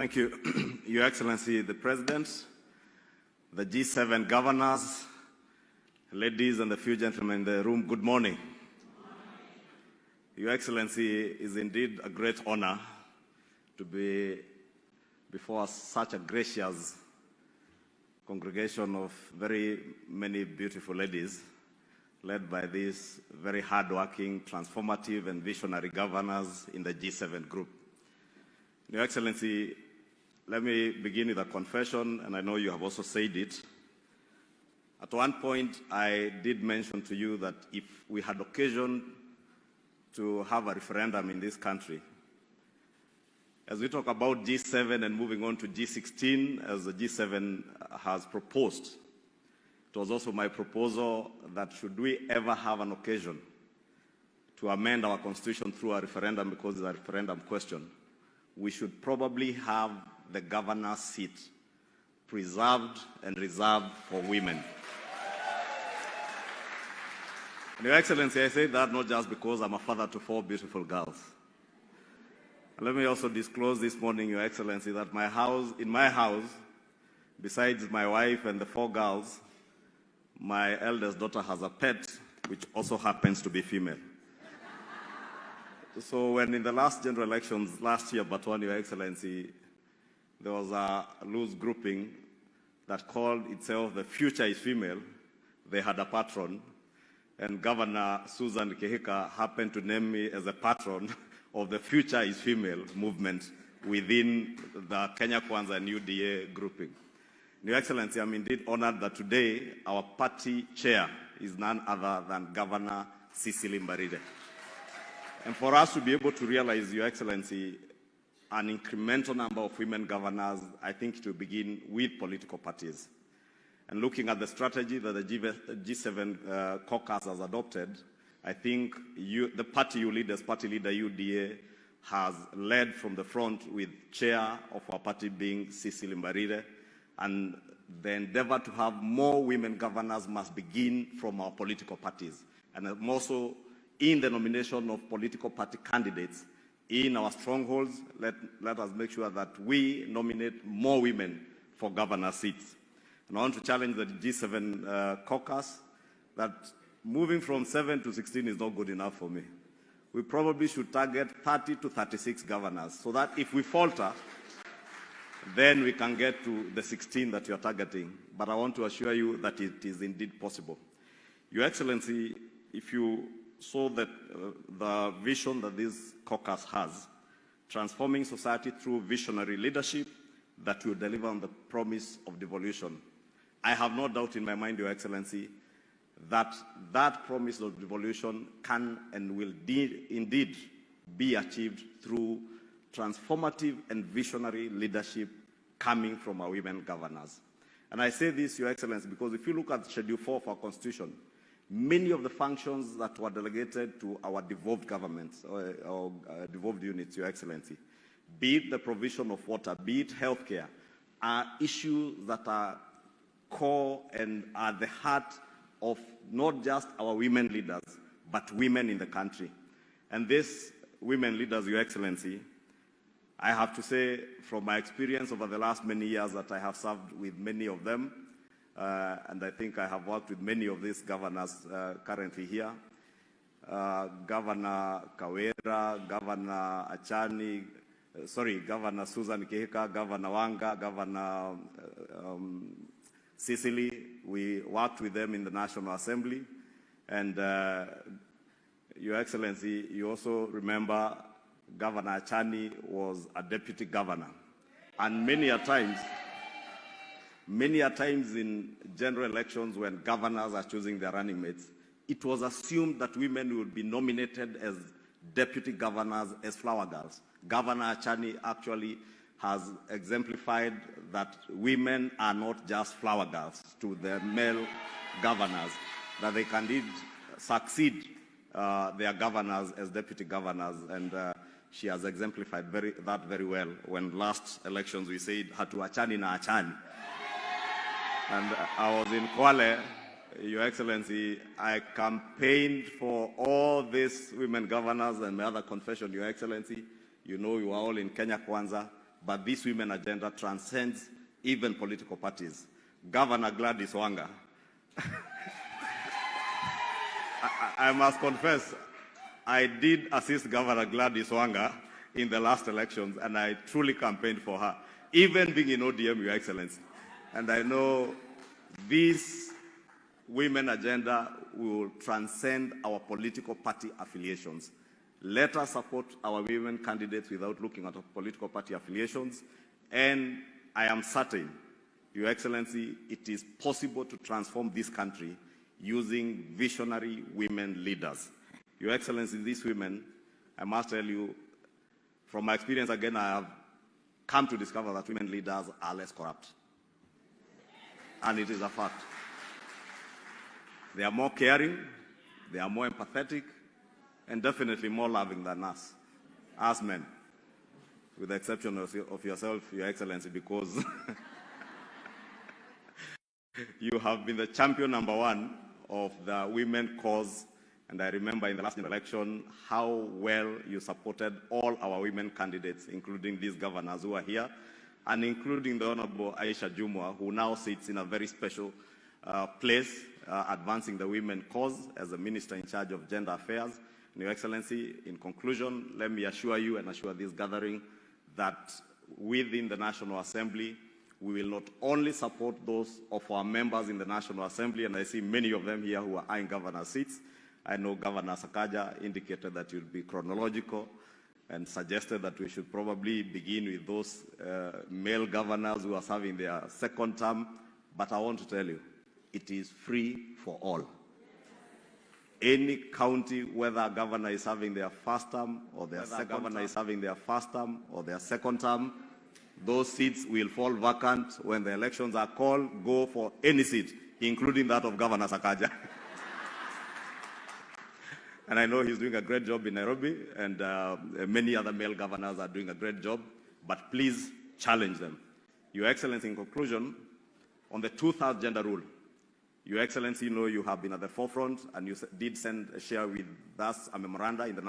Thank you, Your Excellency, the President, the G7 governors, ladies and the few gentlemen in the room, good morning. Your Excellency, it is indeed a great honor to be before such a gracious congregation of very many beautiful ladies, led by these very hardworking, transformative, and visionary governors in the G7 group. Your Excellency, let me begin with a confession, and I know you have also said it. At one point, I did mention to you that if we had occasion to have a referendum in this country, as we talk about G7 and moving on to G16, as the G7 has proposed, it was also my proposal that should we ever have an occasion to amend our constitution through a referendum, because it's a referendum question, we should probably have the governor's seat preserved and reserved for women. And Your Excellency, I say that not just because I'm a father to 4 beautiful girls. And let me also disclose this morning, Your Excellency, that in my house, besides my wife and the 4 girls, my eldest daughter has a pet, which also happens to be female. So when in the last general elections last year, but one, Your Excellency, there was a loose grouping that called itself the Future is Female. They had a patron, and Governor Susan Kihika happened to name me as a patron of the Future is Female movement within the Kenya Kwanza and UDA grouping. Your Excellency, I'm indeed honored that today our party chair is none other than Governor Cecily Mbarire. And for us to be able to realize, Your Excellency, an incremental number of women governors, I think it will begin with political parties. And looking at the strategy that the G7 caucus has adopted, I think the party you lead as party leader, UDA, has led from the front with chair of our party being Cecily Mbarire. And the endeavor to have more women governors must begin from our political parties. And also in the nomination of political party candidates in our strongholds, let us make sure that we nominate more women for governor seats. And I want to challenge the G7 caucus that moving from 7 to 16 is not good enough for me. We probably should target 30 to 36 governors, so that if we falter, then we can get to the 16 that you are targeting. But I want to assure you that it is indeed possible. Your Excellency, if you saw that the vision that this caucus has, transforming society through visionary leadership that will deliver on the promise of devolution, I have no doubt in my mind, Your Excellency, that that promise of devolution can and will indeed be achieved through transformative and visionary leadership coming from our women governors. And I say this, Your Excellency, because if you look at Schedule 4 of our Constitution, many of the functions that were delegated to our devolved governments or devolved units, Your Excellency, be it the provision of water, be it healthcare, are issues that are core and are the heart of not just our women leaders, but women in the country. And these women leaders, Your Excellency, I have to say from my experience over the last many years that I have served with many of them, and I think I have worked with many of these governors currently here. Governor Kawera, Governor Achani, Governor Susan Kihika, Governor Wanga, Governor Cecily. We worked with them in the National Assembly. And Your Excellency, you also remember Governor Achani was a deputy governor. And many a times in general elections when governors are choosing their running mates, it was assumed that women would be nominated as deputy governors as flower girls. Governor Achani actually has exemplified that women are not just flower girls to the male governors, that they can indeed succeed their governors as deputy governors. And she has exemplified that very well. When last elections we said, hatu Achani na Achani. And I was in Kwale, Your Excellency, I campaigned for all these women governors and my other confession, Your Excellency. You know you are all in Kenya Kwanza. but this women agenda transcends even political parties. Governor Gladys Wanga, I must confess, I did assist Governor Gladys Wanga in the last elections, and I truly campaigned for her, even being in ODM, Your Excellency. And I know this women agenda will transcend our political party affiliations. Let us support our women candidates without looking at our political party affiliations. And I am certain, Your Excellency, it is possible to transform this country using visionary women leaders. Your Excellency, these women, I must tell you, from my experience again, I have come to discover that women leaders are less corrupt. And it is a fact. They are more caring, they are more empathetic, and definitely more loving than us, as men, with the exception of yourself, Your Excellency, because you have been the champion #1 of the women cause. And I remember in the last election how well you supported all our women candidates, including these governors who are here, and including the Honorable Aisha Jumwa, who now sits in a very special place, advancing the women cause as a minister in charge of gender affairs. And Your Excellency, in conclusion, let me assure you and assure this gathering that within the National Assembly, we will not only support those of our members in the National Assembly, and I see many of them here who are in governor seats. I know Governor Sakaja indicated that it would be chronological and suggested that we should probably begin with those male governors who are serving their second term. But I want to tell you, it is free for all. Any county, whether a governor is serving their first term or their second term, those seats will fall vacant when the elections are called. Go for any seat, including that of Governor Sakaja. And I know he's doing a great job in Nairobi, and many other male governors are doing a great job, but please challenge them. Your Excellency, in conclusion, on the 2/3 gender rule, Your Excellency, you know you have been at the forefront, and you did share with us a memoranda in the